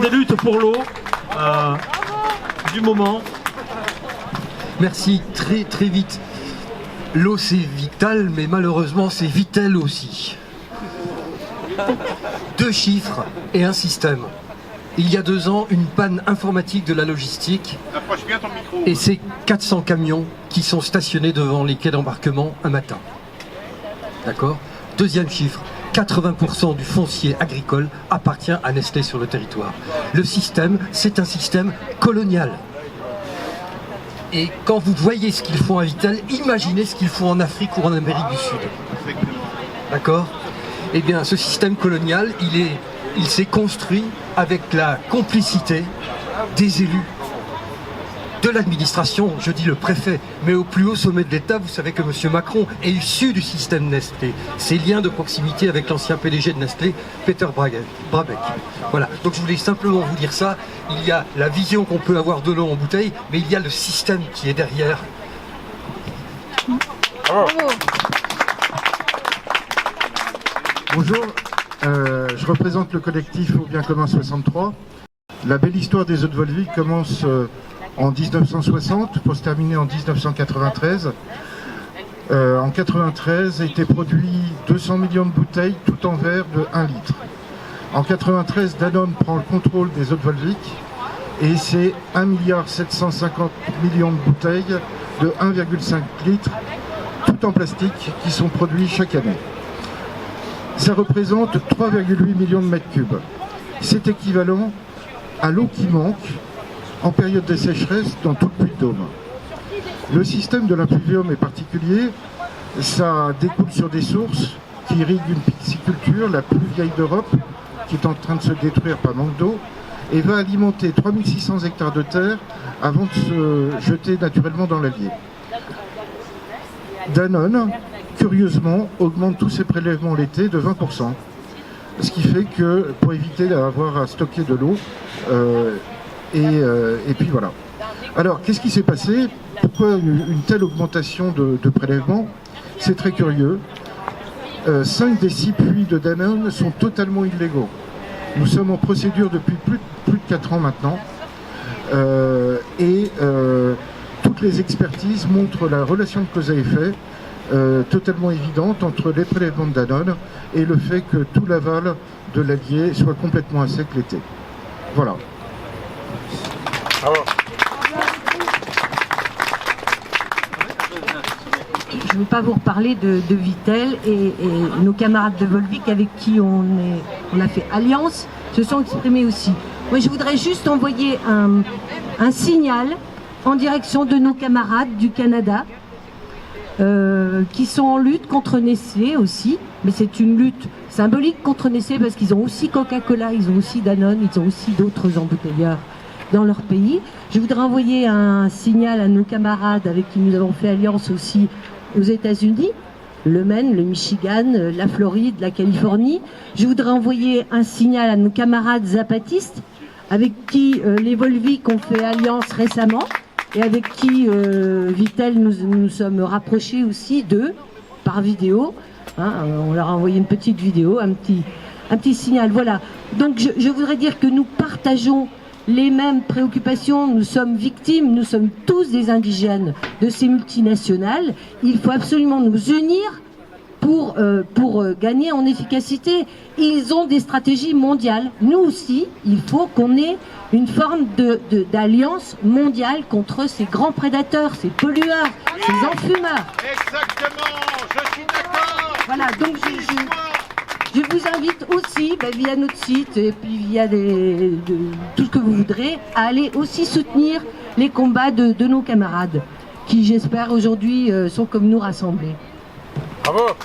des luttes pour l'eau du moment. Merci, très vite. L'eau c'est vital, mais malheureusement c'est vitel aussi. 2 chiffres et un système. Il y a 2 ans, une panne informatique de la logistique. Approche bien ton micro. Et c'est 400 camions qui sont stationnés devant les quais d'embarquement un matin. D'accord ? 2e chiffre, 80% du foncier agricole appartient à Nestlé sur le territoire. Le système, c'est un système colonial. Et quand vous voyez ce qu'ils font à Vittel, imaginez ce qu'ils font en Afrique ou en Amérique du Sud. D'accord ? Eh bien, ce système colonial, il s'est construit avec la complicité des élus, de l'administration, je dis le préfet, mais au plus haut sommet de l'État, vous savez que M. Macron est issu du système Nestlé. Ses liens de proximité avec l'ancien PDG de Nestlé, Peter Brabeck. Voilà, donc je voulais simplement vous dire ça. Il y a la vision qu'on peut avoir de l'eau en bouteille, mais il y a le système qui est derrière. Bonjour, je représente le collectif Au Bien Commun 63. La belle histoire des eaux de Volvic commence en 1960 pour se terminer en 1993. En 1993 était produit 200 millions de bouteilles tout en verre de 1 litre. En 1993, Danone prend le contrôle des eaux de Volvic et c'est 1,750 milliard de bouteilles de 1,5 litre tout en plastique qui sont produits chaque année. Ça représente 3,8 millions de mètres cubes. C'est équivalent à l'eau qui manque en période de sécheresse dans tout le Puy-de-Dôme. Le système de l'impluvium est particulier, ça découle sur des sources qui irriguent une pisciculture, la plus vieille d'Europe, qui est en train de se détruire par manque d'eau, et va alimenter 3600 hectares de terre avant de se jeter naturellement dans l'Allier. Danone, curieusement, augmente tous ses prélèvements l'été de 20%. Ce qui fait que, pour éviter d'avoir à stocker de l'eau, et puis voilà. Alors, qu'est-ce qui s'est passé? Pourquoi une telle augmentation de prélèvements? C'est très curieux. 5 des 6 puits de Danone sont totalement illégaux. Nous sommes en procédure depuis plus de 4 ans maintenant. Toutes les expertises montrent la relation de cause à effet totalement évidente entre les prélèvements de Danone et le fait que tout l'aval de l'Allier soit complètement à sec l'été. Voilà. Je ne veux pas vous reparler de Vittel et nos camarades de Volvic avec qui on a fait alliance se sont exprimés aussi. Moi, je voudrais juste envoyer un signal en direction de nos camarades du Canada qui sont en lutte contre Nestlé aussi, mais c'est une lutte symbolique contre Nestlé parce qu'ils ont aussi Coca-Cola, ils ont aussi Danone, ils ont aussi d'autres embouteilleurs dans leur pays. Je voudrais envoyer un signal à nos camarades avec qui nous avons fait alliance aussi aux États-Unis, le Maine, le Michigan, la Floride, la Californie. Je voudrais envoyer un signal à nos camarades zapatistes avec qui les Volvic ont fait alliance récemment et avec qui Vittel nous sommes rapprochés aussi d'eux par vidéo. Hein, on leur a envoyé une petite vidéo, un petit signal. Voilà. Donc je voudrais dire que nous partageons les mêmes préoccupations, nous sommes victimes, nous sommes tous des indigènes de ces multinationales. Il faut absolument nous unir pour gagner en efficacité. Ils ont des stratégies mondiales. Nous aussi, il faut qu'on ait une forme d'alliance mondiale contre ces grands prédateurs, ces pollueurs, ces enfumeurs. Exactement, je suis d'accord. Voilà, donc je vous invite aussi, via notre site et puis via tout ce que vous voudrez, à aller aussi soutenir les combats de nos camarades, qui j'espère aujourd'hui sont comme nous rassemblés. Bravo.